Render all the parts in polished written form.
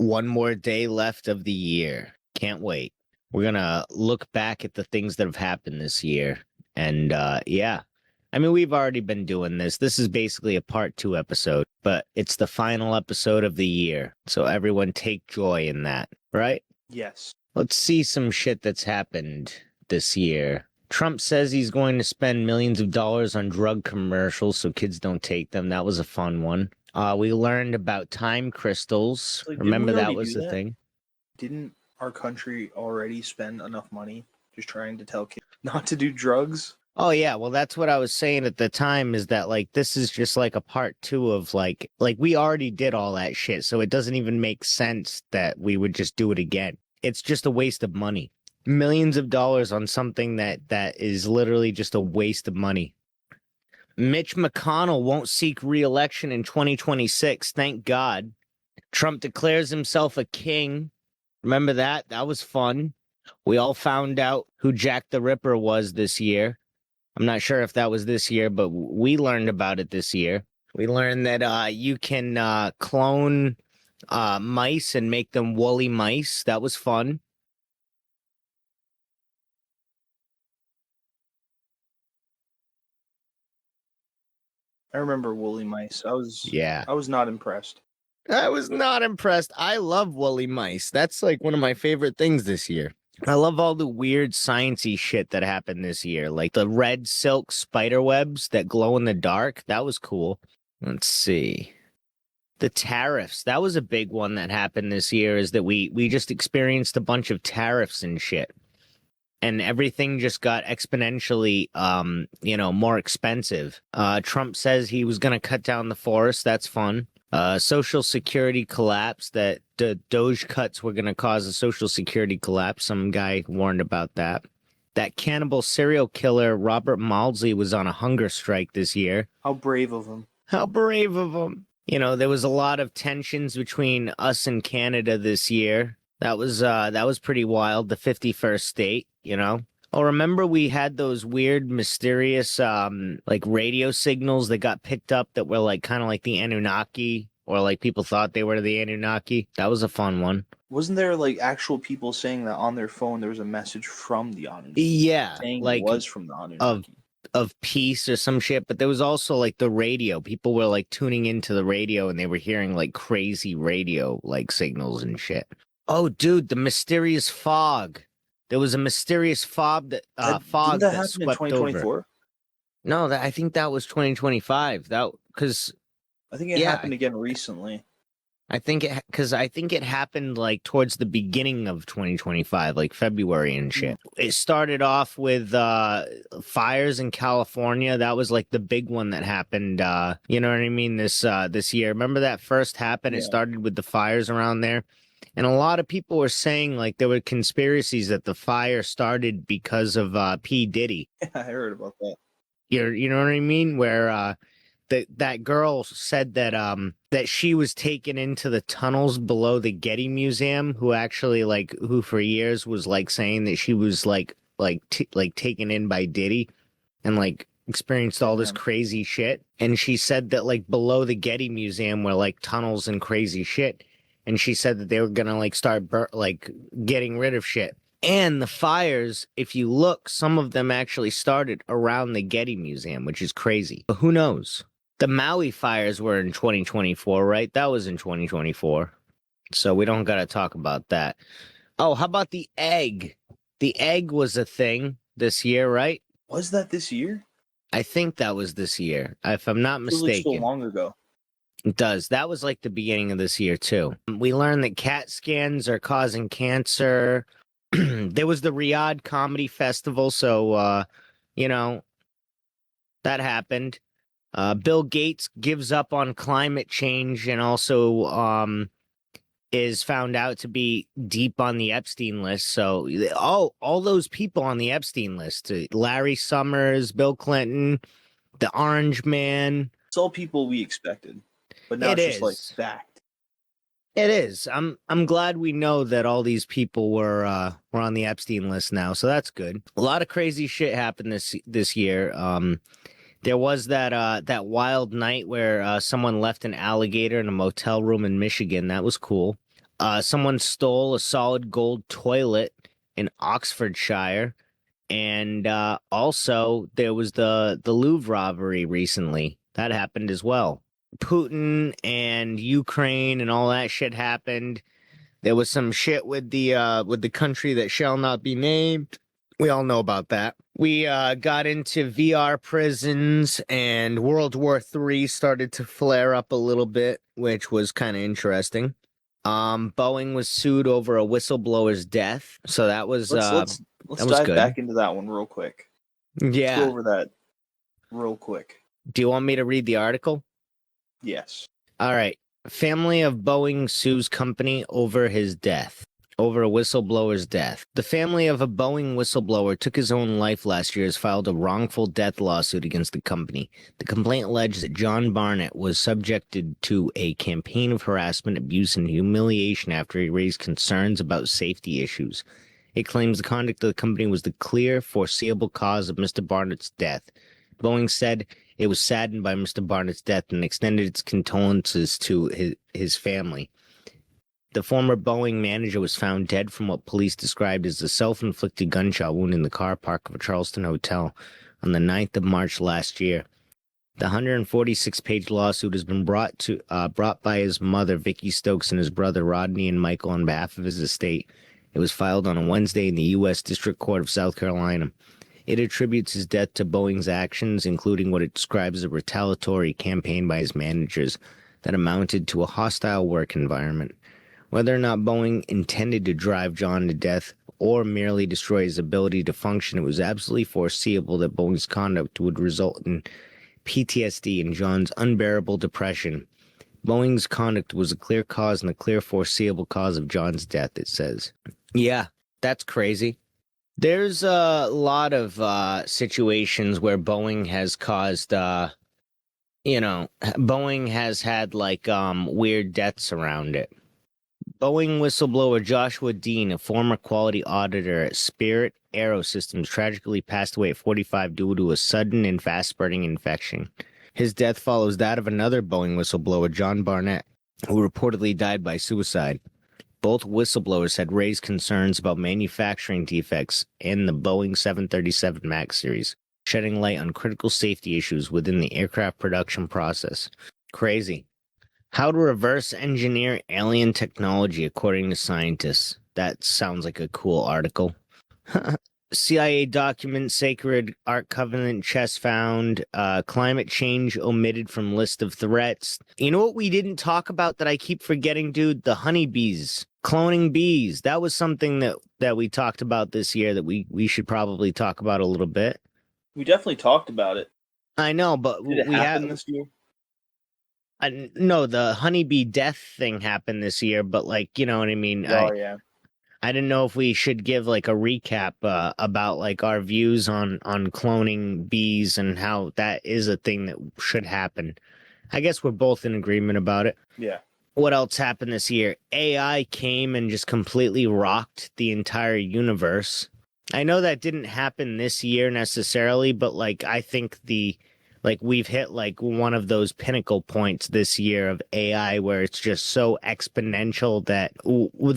One more day left of the year. Can't wait. We're gonna look back at the things that have happened this year. And yeah. I mean, we've already been doing this. This is basically a part 2 episode, but it's the final episode of the year. So everyone take joy in that, right? Yes. Let's see some shit that's happened this year. Trump says he's going to spend millions of dollars on drug commercials so kids don't take them. That was a fun one. We learned about time crystals. Like, Remember didn't we that already was do the that? thing? Didn't our country already spend enough money just trying to tell kids not to do drugs? Oh yeah, well that's what I was saying at the time is that like this is just like a part 2 of like we already did all that shit, so it doesn't even make sense that we would just do it again. It's just a waste of money. Millions of dollars on something that is literally just a waste of money. Mitch McConnell won't seek re-election in 2026, thank God. Trump declares himself a king. Remember that? That was fun. We all found out who Jack the Ripper was this year. I'm not sure if that was this year, but we learned about it this year. We learned that you can clone mice and make them woolly mice. That was fun. I remember woolly mice. I Yeah. was not impressed. I was not impressed. I love woolly mice. That's like one of my favorite things this year. I love all the weird sciencey shit that happened this year, like the red silk spider webs that glow in the dark. That was cool. Let's see. The tariffs. That was a big one that happened this year, is that we just experienced a bunch of tariffs and shit. And everything just got exponentially more expensive. Trump says he was going to cut down the forest. That's fun. Social security collapse, that the Doge cuts were going to cause a social security collapse. Some guy warned about that. That cannibal serial killer Robert Maulsley was on a hunger strike this year. How brave of him. How brave of him. You know, there was a lot of tensions between us and Canada this year. That was pretty wild, the 51st state, you know. Oh, remember we had those weird, mysterious, like radio signals that got picked up that were like kind of like the Anunnaki, or like people thought they were the Anunnaki. That was a fun one. Wasn't there like actual people saying that on their phone there was a message from the Anunnaki? Yeah, Saying like it was from the Anunnaki. of peace or some shit, but there was also like the radio. People were like tuning into the radio and they were hearing like crazy radio like signals and shit. Oh, dude, the mysterious fog. There was a mysterious fog that Didn't that happen in swept 2024? over. No, I think that was 2025. That because I think it happened again recently. I think it happened like towards the beginning of 2025, like February and shit. It started off with fires in California. That was like the big one that happened. You know what I mean? This year. Remember that first happened? Yeah. It started with the fires around there. And a lot of people were saying like there were conspiracies that the fire started because of P. Diddy. I heard about that. You know what I mean? Where that girl said that she was taken into the tunnels below the Getty Museum, who for years was like saying that she was like taken in by Diddy and like experienced all this crazy shit. And she said that like below the Getty Museum were like tunnels and crazy shit. And she said that they were gonna like start getting rid of shit. And the fires, if you look, some of them actually started around the Getty Museum, which is crazy. But who knows? The Maui fires were in 2024, right? That was in 2024. So we don't got to talk about that. Oh, how about the egg? The egg was a thing this year, right? Was that this year? I think that was this year, if I'm not It feels like so mistaken. long ago. It does. That was like the beginning of this year, too. We learned that CAT scans are causing cancer. There was the Riyadh Comedy Festival, so, that happened. Bill Gates gives up on climate change and also is found out to be deep on the Epstein list. So, all those people on the Epstein list, Larry Summers, Bill Clinton, the Orange Man. It's all people we expected, but now it's just like fact. It is. I'm glad we know that all these people were on the Epstein list now, so that's good. A lot of crazy shit happened this year. There was that wild night where someone left an alligator in a motel room in Michigan. That was cool. Someone stole a solid gold toilet in Oxfordshire, and also there was the Louvre robbery recently. That happened as well. Putin and Ukraine and all that shit happened. There was some shit with the country that shall not be named. We all know about that. We got into VR prisons, and World War III started to flare up a little bit, which was kind of interesting. Boeing was sued over a whistleblower's death, so that was Let's that was dive good. back into that one real quick. Let's go Yeah. over that real quick. Do you want me to read the article? Yes. All right. Family of Boeing sues company over his death. Over a whistleblower's death. The family of a Boeing whistleblower took his own life last year has filed a wrongful death lawsuit against the company. The complaint alleged that John Barnett was subjected to a campaign of harassment, abuse, and humiliation after he raised concerns about safety issues. It claims the conduct of the company was the clear, foreseeable cause of Mr. Barnett's death. Boeing said it was saddened by Mr. Barnett's death and extended its condolences to his family. The former Boeing manager was found dead from what police described as a self-inflicted gunshot wound in the car park of a Charleston hotel on the 9th of March last year. The 146-page lawsuit has been brought by his mother, Vicky Stokes, and his brother, Rodney and Michael, on behalf of his estate. It was filed on a Wednesday in the U.S. District Court of South Carolina. It attributes his death to Boeing's actions, including what it describes as a retaliatory campaign by his managers that amounted to a hostile work environment. Whether or not Boeing intended to drive John to death or merely destroy his ability to function, it was absolutely foreseeable that Boeing's conduct would result in PTSD and John's unbearable depression. Boeing's conduct was a clear cause and a clear foreseeable cause of John's death, it says. Yeah, that's crazy. There's a lot of situations where Boeing has caused, Boeing has had like weird deaths around it. Boeing whistleblower Joshua Dean, a former quality auditor at Spirit Aerosystems, tragically passed away at 45 due to a sudden and fast-spreading infection. His death follows that of another Boeing whistleblower, John Barnett, who reportedly died by suicide. Both whistleblowers had raised concerns about manufacturing defects in the Boeing 737 MAX series, shedding light on critical safety issues within the aircraft production process. Crazy. How to reverse engineer alien technology according to scientists. That sounds like a cool article. CIA document, Sacred Ark Covenant chest found, climate change omitted from list of threats. You know what we didn't talk about that I keep forgetting, dude? The honeybees. Cloning bees. That was something that we talked about this year that we should probably talk about a little bit. We definitely talked about it. I know, but Did it happen this year? No, the honeybee death thing happened this year, but like, you know what I mean? Yeah. I didn't know if we should give like a recap about like our views on cloning bees and how that is a thing that should happen. I guess we're both in agreement about it. Yeah. What else happened this year? AI came and just completely rocked the entire universe. I know that didn't happen this year necessarily, but like I think we've hit like one of those pinnacle points this year of AI where it's just so exponential that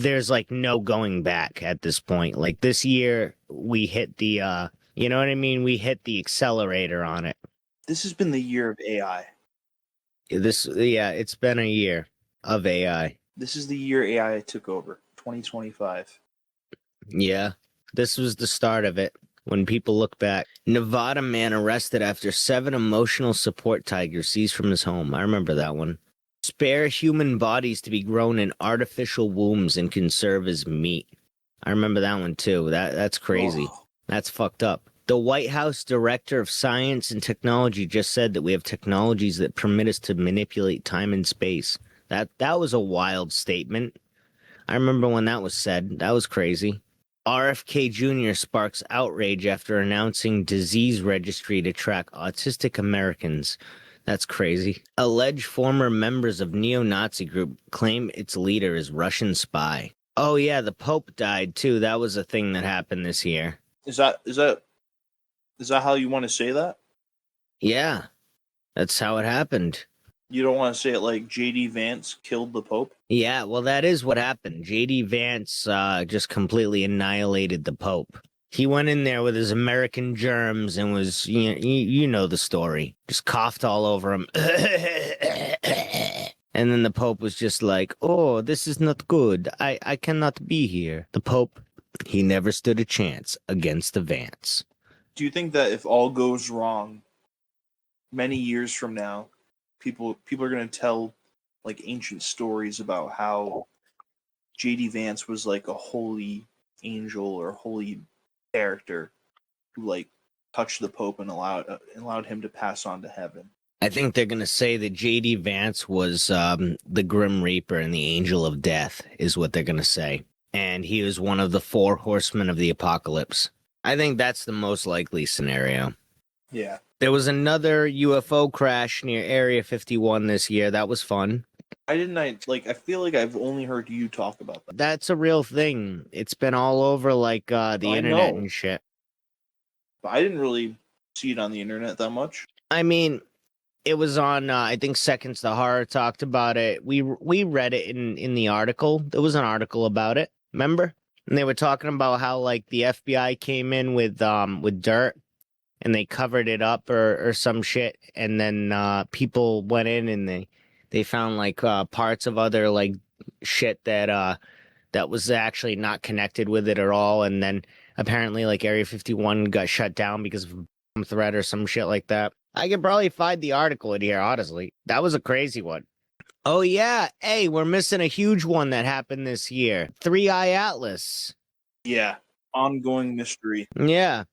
there's like no going back at this point. Like this year we hit the you know what I mean? We hit the accelerator on it. This has been the year of AI. It's been a year of AI. This is the year AI took over, 2025. Yeah, this was the start of it. When people look back, Nevada man arrested after 7 emotional support tigers seized from his home. I remember that one. Spare human bodies to be grown in artificial wombs and conserve as meat. I remember that one too. That's crazy. Oh. That's fucked up. The White House Director of Science and Technology just said that we have technologies that permit us to manipulate time and space. That was a wild statement. I remember when that was said. That was crazy. RFK Jr. sparks outrage after announcing disease registry to track autistic Americans. That's crazy. Alleged former members of neo-Nazi group claim its leader is Russian spy. Oh yeah, the Pope died too. That was a thing that happened this year. Is that how you want to say that? Yeah, that's how it happened. You don't want to say it like J.D. Vance killed the Pope? Yeah, well, that is what happened. J.D. Vance just completely annihilated the Pope. He went in there with his American germs and was, you know the story. Just coughed all over him. And then the Pope was just like, oh, this is not good. I cannot be here. The Pope, he never stood a chance against the Vance. Do you think that if all goes wrong, many years from now, people are going to tell like ancient stories about how J.D. Vance was like a holy angel or holy character who like touched the Pope and allowed him to pass on to heaven? I think they're going to say that J.D. Vance was the Grim Reaper and the Angel of Death, is what they're going to say. And he was one of the 4 horsemen of the apocalypse. I think that's the most likely scenario. Yeah. There was another UFO crash near Area 51 this year. That was fun. I feel like I've only heard you talk about that. That's a real thing. It's been all over like the I internet know. and shit. But I didn't really see it on the internet that much. I mean, it was on I think Seconds to Horror talked about it. We read it in the article. There was an article about it, remember? And they were talking about how like the FBI came in with dirt and they covered it up or some shit, and then people went in and they found like parts of other like shit that was actually not connected with it at all, and then apparently like Area 51 got shut down because of a bomb threat or some shit like that. I could probably find the article in here, honestly. That was a crazy one. Oh yeah, hey, we're missing a huge one that happened this year. 3-Eye Atlas. Yeah. Ongoing mystery. Yeah.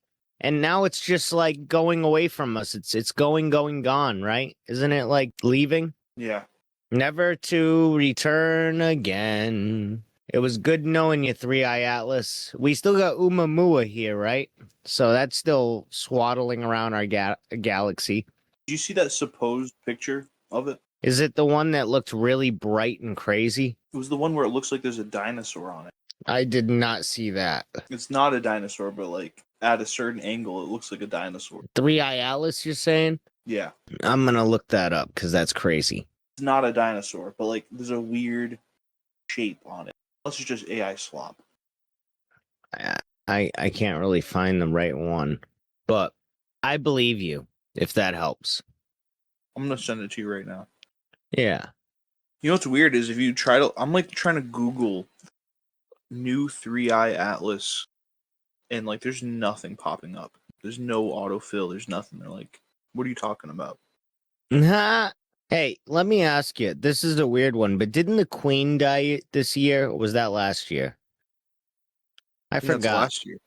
And now it's just like going away from us. It's going, gone, right? Isn't it like leaving? Yeah. Never to return again. It was good knowing you, 3-Eye Atlas. We still got Umamua here, right? So that's still swaddling around our galaxy. Did you see that supposed picture of it? Is it the one that looked really bright and crazy? It was the one where it looks like there's a dinosaur on it. I did not see that. It's not a dinosaur, but like at a certain angle, it looks like a dinosaur. 3-Eye Atlas, you're saying? Yeah. I'm gonna look that up because that's crazy. It's not a dinosaur, but like there's a weird shape on it. Unless it's just AI slop. I can't really find the right one, but I believe you, if that helps. I'm gonna send it to you right now. Yeah. You know what's weird is if you try to, I'm like trying to Google new 3-Eye Atlas, and like there's nothing popping up. There's no autofill. There's nothing. They're like, what are you talking about? Hey, let me ask you. This is a weird one, but didn't the Queen die this year? Or was that last year? I think that's forgot. last year.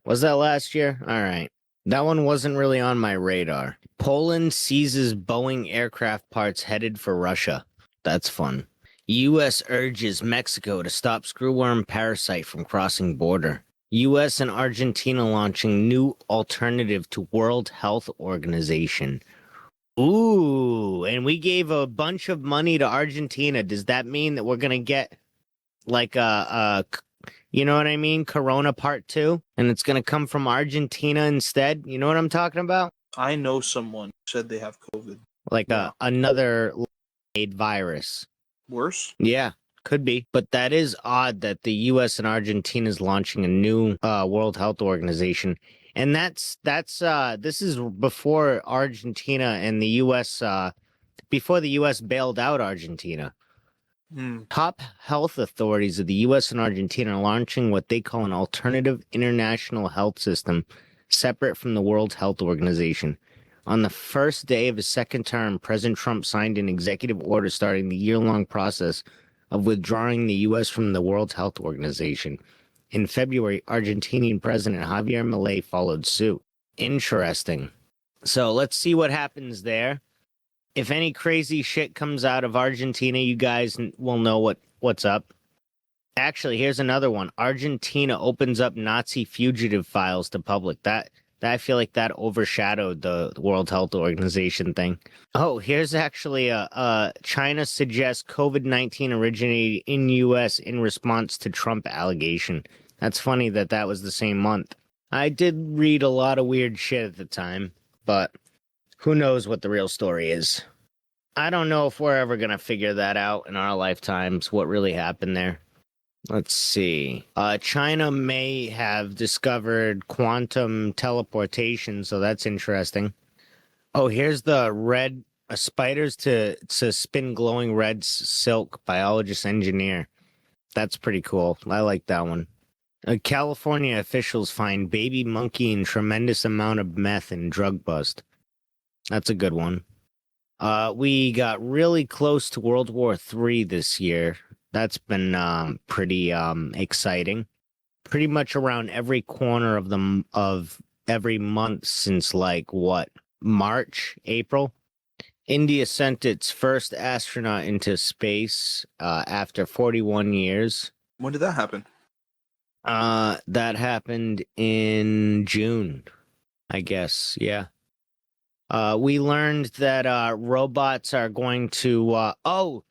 Was that last year? All right. That one wasn't really on my radar. Poland seizes Boeing aircraft parts headed for Russia. That's fun. U.S. urges Mexico to stop screwworm parasite from crossing border. U.S. and Argentina launching new alternative to World Health Organization. Ooh, and we gave a bunch of money to Argentina. Does that mean that we're going to get like you know what I mean? Corona Part 2? And it's going to come from Argentina instead? You know what I'm talking about? I know someone who said they have COVID. Like Yeah. Another made virus. Worse? Yeah, could be. But that is odd that the U.S. and Argentina is launching a new World Health Organization. And this is before Argentina and the U.S. Before the U.S. bailed out Argentina. Top health authorities of the U.S. and Argentina are launching what they call an alternative international health system separate from the World Health Organization. On the first day of his second term, President Trump signed an executive order starting the year-long process of withdrawing the U.S. from the World Health Organization. In February, Argentinian President Javier Milei followed suit. Interesting. So let's see what happens there. If any crazy shit comes out of Argentina, you guys will know what's up. Actually, here's another one. Argentina opens up Nazi fugitive files to public. That I feel like that overshadowed the World Health Organization thing. Oh, here's actually China suggests COVID-19 originated in U.S. in response to Trump allegation. That's funny that was the same month. I did read a lot of weird shit at the time, but who knows what the real story is. I don't know if we're ever gonna figure that out in our lifetimes, what really happened there. Let's see. China may have discovered quantum teleportation, so that's interesting. Oh, here's the red spiders to spin glowing red silk biologist engineer. That's pretty cool. I like that one. California officials find baby monkey in tremendous amount of meth in drug bust. That's a good one. We got really close to World War III this year. That's been pretty exciting. Pretty much around every corner of every month since like what, March, April. India sent its first astronaut into space after 41 years. When did that happen? That happened in June, I guess. Yeah. We learned that robots are going to. Oh,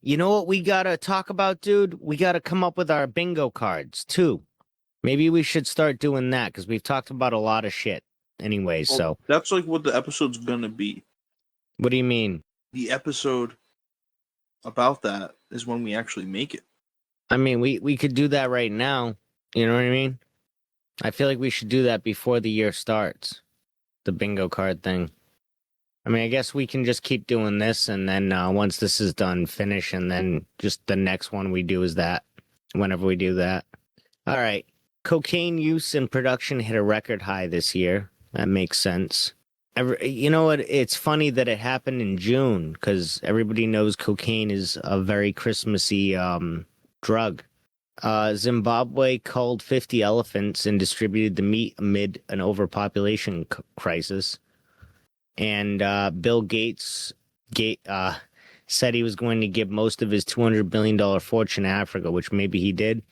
you know what we gotta talk about, dude? We gotta come up with our bingo cards too. Maybe we should start doing that because we've talked about a lot of shit, anyways. Well, So, that's like what the episode's gonna be. what do you mean? The episode about that is when we actually make it. I mean, we could do that right now. You know what I mean? I feel like we should do that before the year starts. The bingo card thing. I mean, I guess we can just keep doing this, and then once this is done, finish, and then just the next one we do is that. Whenever we do that. All right. Cocaine use and production hit a record high this year. That makes sense. You know what? It's funny that it happened in June because everybody knows cocaine is a very Christmassy drug. Zimbabwe culled 50 elephants and distributed the meat amid an overpopulation crisis. And Bill Gates said he was going to give most of his $200 billion fortune to Africa, which maybe he did.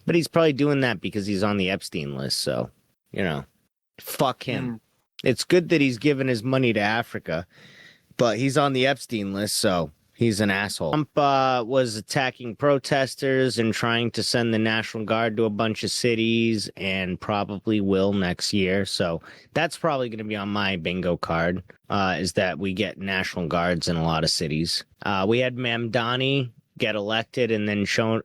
But he's probably doing that because he's on the Epstein list. So, fuck him. It's good that he's giving his money to Africa, but he's on the Epstein list, so he's an asshole. Trump was attacking protesters and trying to send the National Guard to a bunch of cities and probably will next year. So that's probably going to be on my bingo card, is that we get National Guards in a lot of cities. We had Mamdani get elected and then showing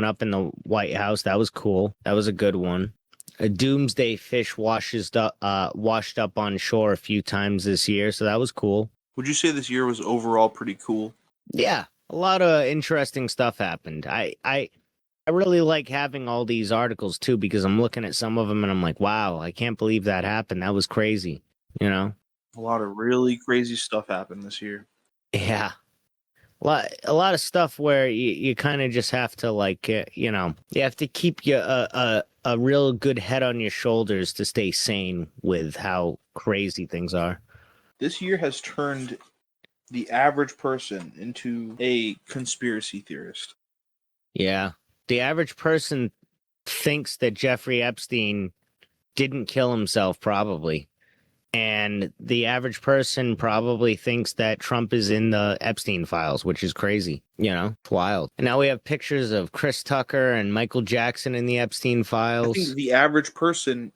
up in the White House. That was cool. That was a good one. A doomsday fish washed up on shore a few times this year, so that was cool. Would you say this year was overall pretty cool? Yeah, a lot of interesting stuff happened. I really like having all these articles too because I'm looking at some of them and I'm like, wow, I can't believe that happened. That was crazy. A lot of really crazy stuff happened this year. Yeah. A lot of stuff where you kind of just have to you have to keep a real good head on your shoulders to stay sane with how crazy things are. This year has turned the average person into a conspiracy theorist. Yeah. The average person thinks that Jeffrey Epstein didn't kill himself, probably. And the average person probably thinks that Trump is in the Epstein files, which is crazy. It's wild. And now we have pictures of Chris Tucker and Michael Jackson in the Epstein files. I think the average person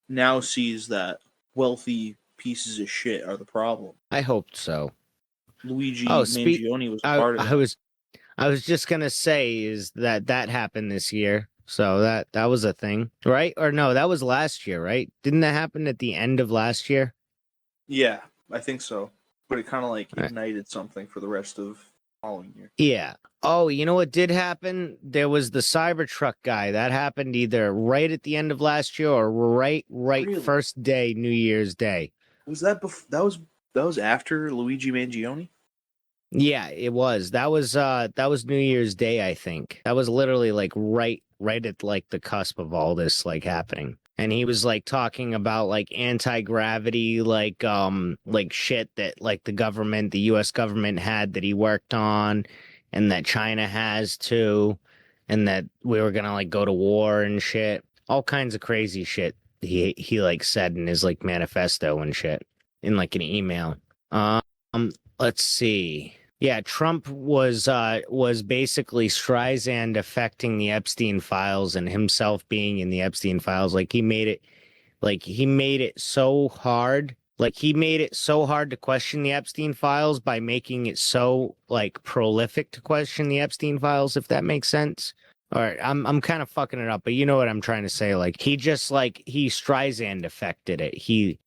now sees that wealthy pieces of shit are the problem. I hoped so. Luigi Mangione was a part of that. I was just gonna say is that happened this year. So that was a thing, right? Or no, that was last year, right? Didn't that happen at the end of last year? Yeah, I think so. But it kind of ignited something for the rest of the following year. Yeah. Oh, you know what did happen? There was the Cybertruck guy. That happened either right at the end of last year or right Really? first day, New Year's Day. Was that that was after Luigi Mangione? Yeah, it was. That was New Year's Day, I think. That was literally right at the cusp of all this happening. And he was talking about anti-gravity shit that the US government had that he worked on and that China has too, and that we were gonna go to war and shit. All kinds of crazy shit he said in his manifesto and shit in an email. Let's see. Yeah, Trump was basically Streisand affecting the Epstein files and himself being in the Epstein files. He made it so hard Like he made it so hard to question the Epstein files by making it so like prolific to question the Epstein files, if that makes sense. All right, I'm kind of fucking it up, but you know what I'm trying to say. Like he just like he Streisand affected it. He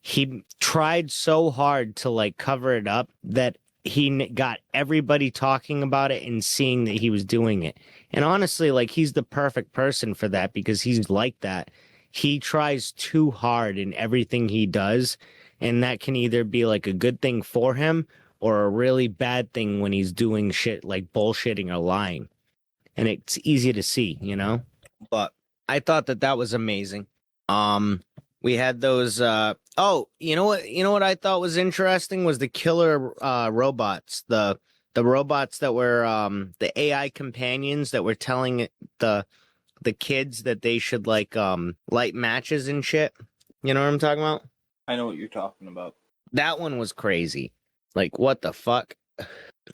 tried so hard to like cover it up that got everybody talking about it and seeing that he was doing it. And honestly, like he's the perfect person for that because he's like that. He tries too hard in everything he does, and that can either be like a good thing for him or a really bad thing when he's doing shit like bullshitting or lying. And it's easy to see, you know? But I thought that that was amazing. We had those oh, you know what I thought was interesting was the killer robots, the robots that were the AI companions that were telling the the kids that they should like light matches and shit. You know what I'm talking about? I know what you're talking about. That one was crazy. Like what the fuck?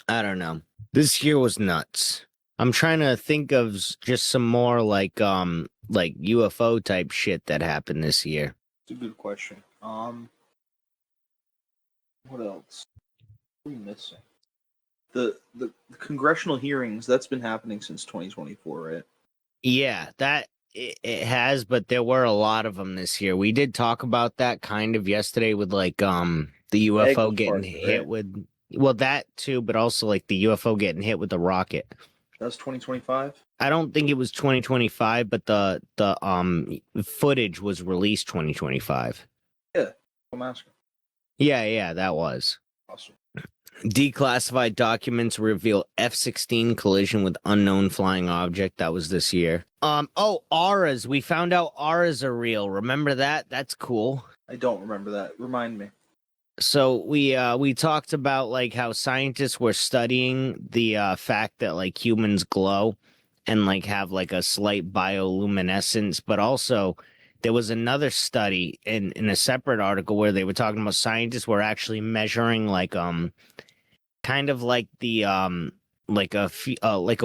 I don't know. This year was nuts. I'm trying to think of just some more like UFO type shit that happened this year. It's a good question. What else? What are we missing? The congressional hearings, that's been happening since 2024, right? Yeah, that it has, but there were a lot of them this year. We did talk about that kind of yesterday with like the Egg UFO was getting part of it, hit right? with well that too, but also like the UFO getting hit with the rocket. That's 2025. I don't think it was 2025, but the footage was released 2025. Yeah, I'm asking. Yeah, that was. Awesome. Declassified documents reveal F-16 collision with unknown flying object. That was this year. Oh, auras. We found out auras are real. Remember that? That's cool. I don't remember that. Remind me. So we talked about like how scientists were studying the fact that like humans glow and like have like a slight bioluminescence, but also there was another study in a separate article where they were talking about scientists were actually measuring like kind of like the like a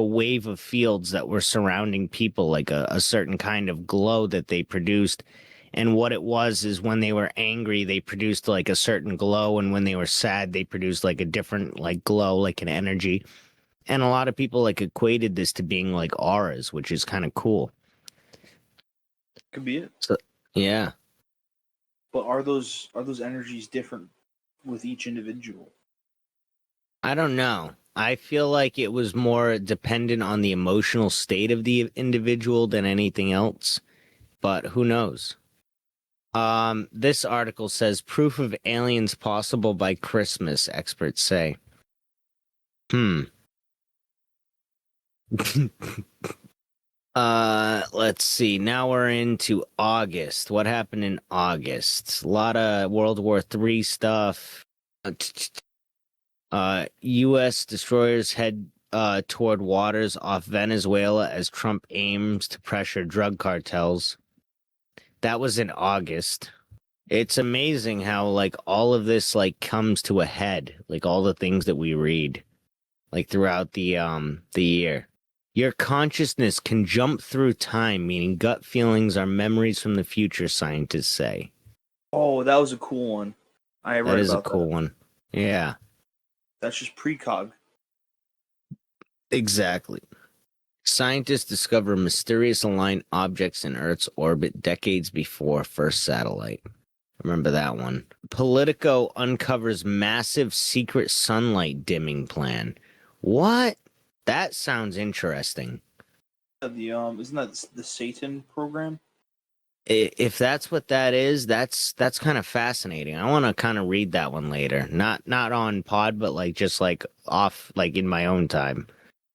wave of fields that were surrounding people, like a certain kind of glow that they produced. And what it was is when they were angry, they produced like a certain glow, and when they were sad, they produced like a different like glow, like an energy. And a lot of people like equated this to being like auras, which is kind of cool. Could be it. So yeah, But are those energies different with each individual? I don't know. I feel like it was more dependent on the emotional state of the individual than anything else, but who knows? This article says proof of aliens possible by Christmas, experts say. Hmm. Let's see. Now we're into August. What happened in August? A lot of World War III stuff. U.S. destroyers head toward waters off Venezuela as Trump aims to pressure drug cartels. That was in August. It's amazing how like all of this like comes to a head, like all the things that we read like throughout the year. Your consciousness can jump through time, meaning gut feelings are memories from the future, scientists say. Oh, that was a cool one. I That read is a about cool that. one. Yeah, That's just precog. exactly. Scientists discover mysterious aligned objects in Earth's orbit decades before first satellite. Remember that one. Politico uncovers massive secret sunlight dimming plan. What? That sounds interesting. The isn't that the Satan program? If that's what that is, that's kind of fascinating. I want to kind of read that one later. Not on pod, but like just like off like in my own time.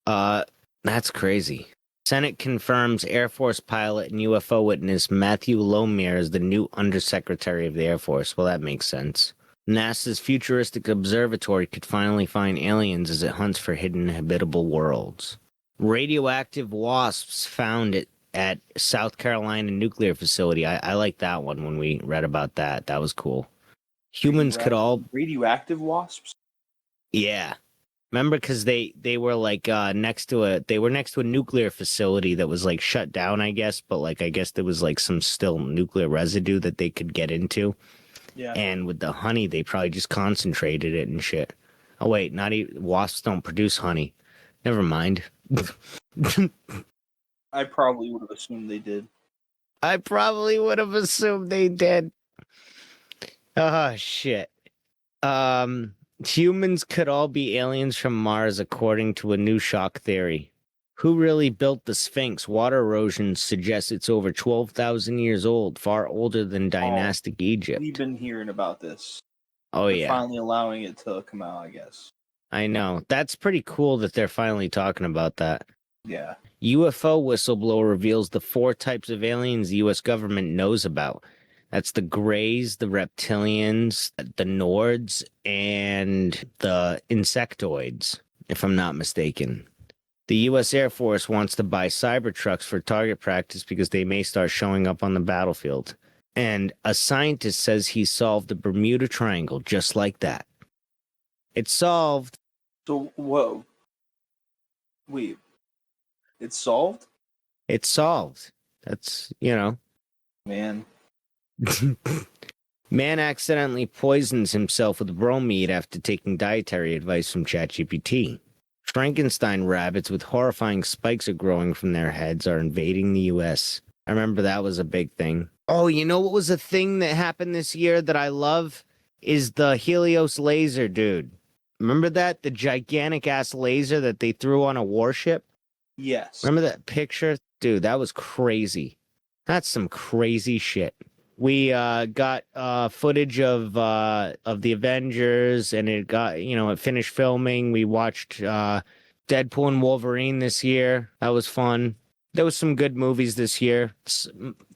That's crazy. Senate confirms Air Force pilot and UFO witness Matthew Lomere as the new Undersecretary of the Air Force. Well, that makes sense. NASA's futuristic observatory could finally find aliens as it hunts for hidden habitable worlds. Radioactive wasps found at South Carolina nuclear facility. I like that one when we read about that. That was cool. Humans could all Radioactive wasps. yeah. Remember, because they were like next to a nuclear facility that was like shut down, I guess, but like I guess there was like some still nuclear residue that they could get into, Yeah. And with the honey, they probably just concentrated it and shit. Oh wait, not even wasps don't produce honey. Never mind. I probably would have assumed they did. I probably would have assumed they did. Oh shit. Humans could all be aliens from Mars according to a new shock theory. Who really built the Sphinx? Water erosion suggests it's over 12,000 years old, far older than dynastic We've Egypt. been hearing about this. Oh They're yeah, finally allowing it to come out, I guess. I know. That's pretty cool that they're finally talking about that. Yeah. UFO whistleblower reveals the 4 types of aliens the U.S. government knows about. That's the Greys, the Reptilians, the Nords, and the Insectoids, if I'm not mistaken. The U.S. Air Force wants to buy Cybertrucks for target practice because they may start showing up on the battlefield. And a scientist says he solved the Bermuda Triangle just like that. It's solved. So, whoa. Wait. It's solved? It's solved. That's, Man. Man accidentally poisons himself with bromide after taking dietary advice from ChatGPT. Frankenstein rabbits with horrifying spikes growing from their heads are invading the U.S. I remember that was a big thing. Oh, you know what was a thing that happened this year that I love? Is the Helios laser, dude. Remember that? The gigantic ass laser that they threw on a warship? Yes. Remember that picture? Dude, that was crazy. That's some crazy shit. We got footage of the Avengers, and it finished filming. We watched Deadpool and Wolverine this year. That was fun. There was some good movies this year.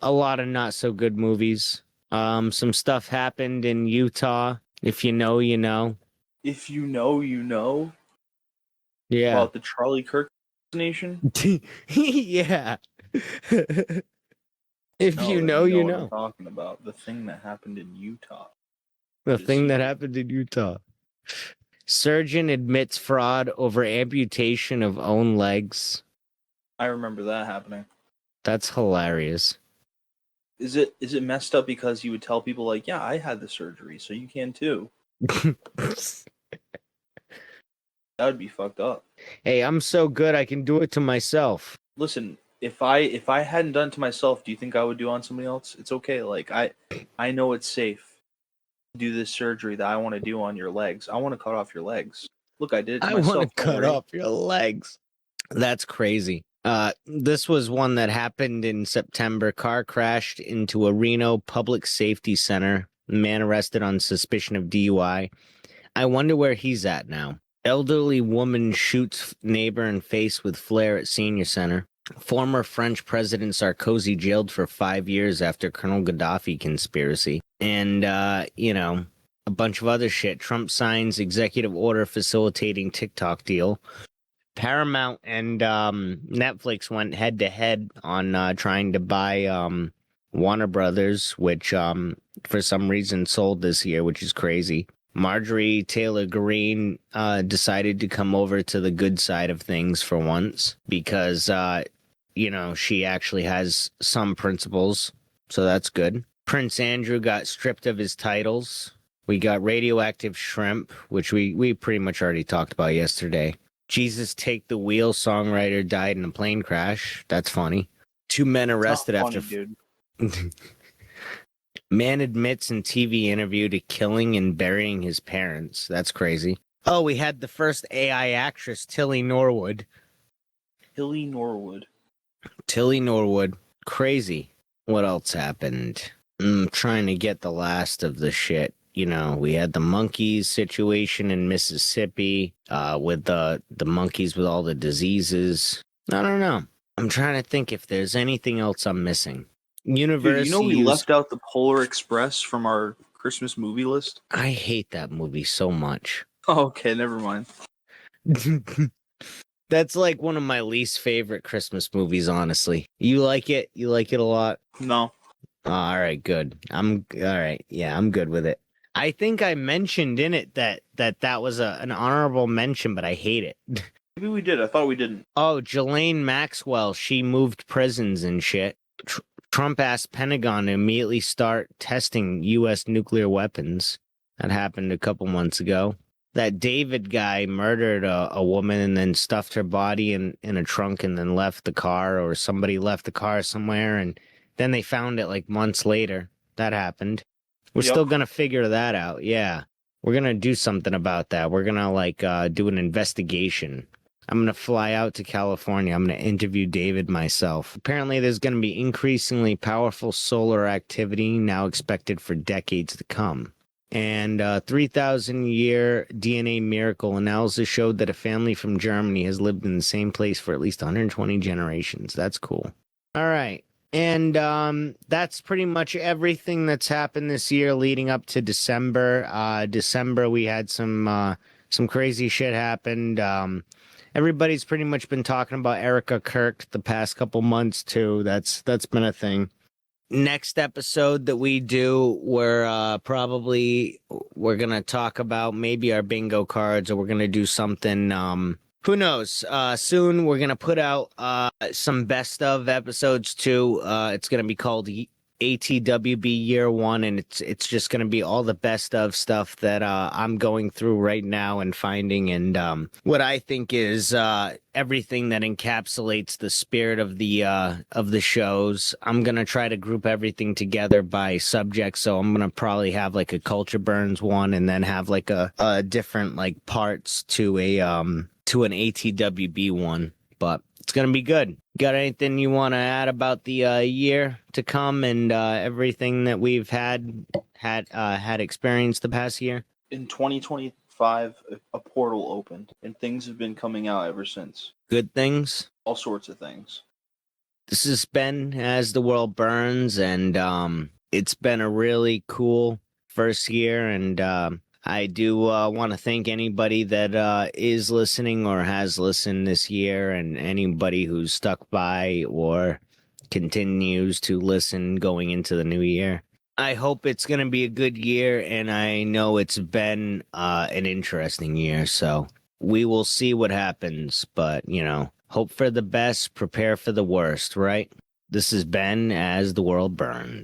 A lot of not so good movies. Some stuff happened in Utah. If you know, you know. If you know, you know. Yeah. About the Charlie Kirk nation. Yeah. If No, you then know, you what I'm know. talking about. The thing that happened in Utah. The This thing that year. happened in Utah. Surgeon admits fraud over amputation of own legs. I remember that happening. That's hilarious. Is it messed up because you would tell people like, yeah, I had the surgery, so you can too? That would be fucked up. Hey, I'm so good I can do it to myself. Listen, if I hadn't done it to myself, do you think I would do it on somebody else? It's okay. Like I know it's safe to do this surgery that I want to do on your legs. I want to cut off your legs. Look, I did it to I want to myself. Don't cut worry. off your legs. That's crazy. This was one that happened in September. Car crashed into a Reno public safety center. Man arrested on suspicion of DUI. I wonder where he's at now. Elderly woman shoots neighbor in face with flare at senior center. Former French President Sarkozy jailed for 5 years after Colonel Gaddafi conspiracy. And, a bunch of other shit. Trump signs executive order facilitating TikTok deal. Paramount and Netflix went head to head on trying to buy Warner Brothers, which for some reason sold this year, which is crazy. Marjorie Taylor Greene decided to come over to the good side of things for once because, she actually has some principles. So that's good. Prince Andrew got stripped of his titles. We got radioactive shrimp, which we pretty much already talked about yesterday. Jesus Take the Wheel songwriter died in a plane crash. That's funny. 2 men arrested Not funny, after... dude. Man admits in TV interview to killing and burying his parents. That's crazy. Oh, we had the first AI actress, Tilly Norwood. Hilly Norwood. Tilly Norwood. Crazy. What else happened? I'm trying to get the last of the shit. We had the monkeys situation in Mississippi with the monkeys with all the diseases. I don't know. I'm trying to think if there's anything else I'm missing. Dude, we left out the Polar Express from our Christmas movie list? I hate that movie so much. Oh, okay, never mind. That's like one of my least favorite Christmas movies, honestly. You like it? You like it a lot? No. Oh, all right, good. I'm all right. Yeah, I'm good with it. I think I mentioned in it that was an honorable mention, but I hate it. Maybe we did. I thought we didn't. Oh, Ghislaine Maxwell, she moved prisons and shit. Trump asked Pentagon to immediately start testing U.S. nuclear weapons. That happened a couple months ago. That David guy murdered a woman and then stuffed her body in a trunk and then left the car, or somebody left the car somewhere, and then they found it like months later. That happened. We're Yep. still going to figure that out. Yeah. We're going to do something about that. We're going to do an investigation. I'm going to fly out to California. I'm going to interview David myself. Apparently, there's going to be increasingly powerful solar activity now expected for decades to come. And 3,000-year DNA miracle analysis showed that a family from Germany has lived in the same place for at least 120 generations. That's cool. All right. And that's pretty much everything that's happened this year leading up to December. December, we had some crazy shit happened. Everybody's pretty much been talking about Erica Kirk the past couple months too. That's been a thing. Next episode that we do, we're gonna talk about maybe our bingo cards, or we're gonna do something. Who knows? Soon we're gonna put out some best of episodes too. It's gonna be called ATWB Year One, and it's just gonna be all the best of stuff that I'm going through right now and finding, and what I think is everything that encapsulates the spirit of the shows. I'm gonna try to group everything together by subject, so I'm gonna probably have like a Culture Burns one, and then have like a different like parts to an ATWB one. But it's gonna be good. Got anything you want to add about the year to come and everything that we've had experienced the past year? In 2025, a portal opened, and things have been coming out ever since. Good things. All sorts of things. This has been As the World Burns, and it's been a really cool first year, and I do want to thank anybody that is listening or has listened this year, and anybody who's stuck by or continues to listen going into the new year. I hope it's going to be a good year, and I know it's been an interesting year, so we will see what happens, but, hope for the best, prepare for the worst, right? This has been As the World Burns.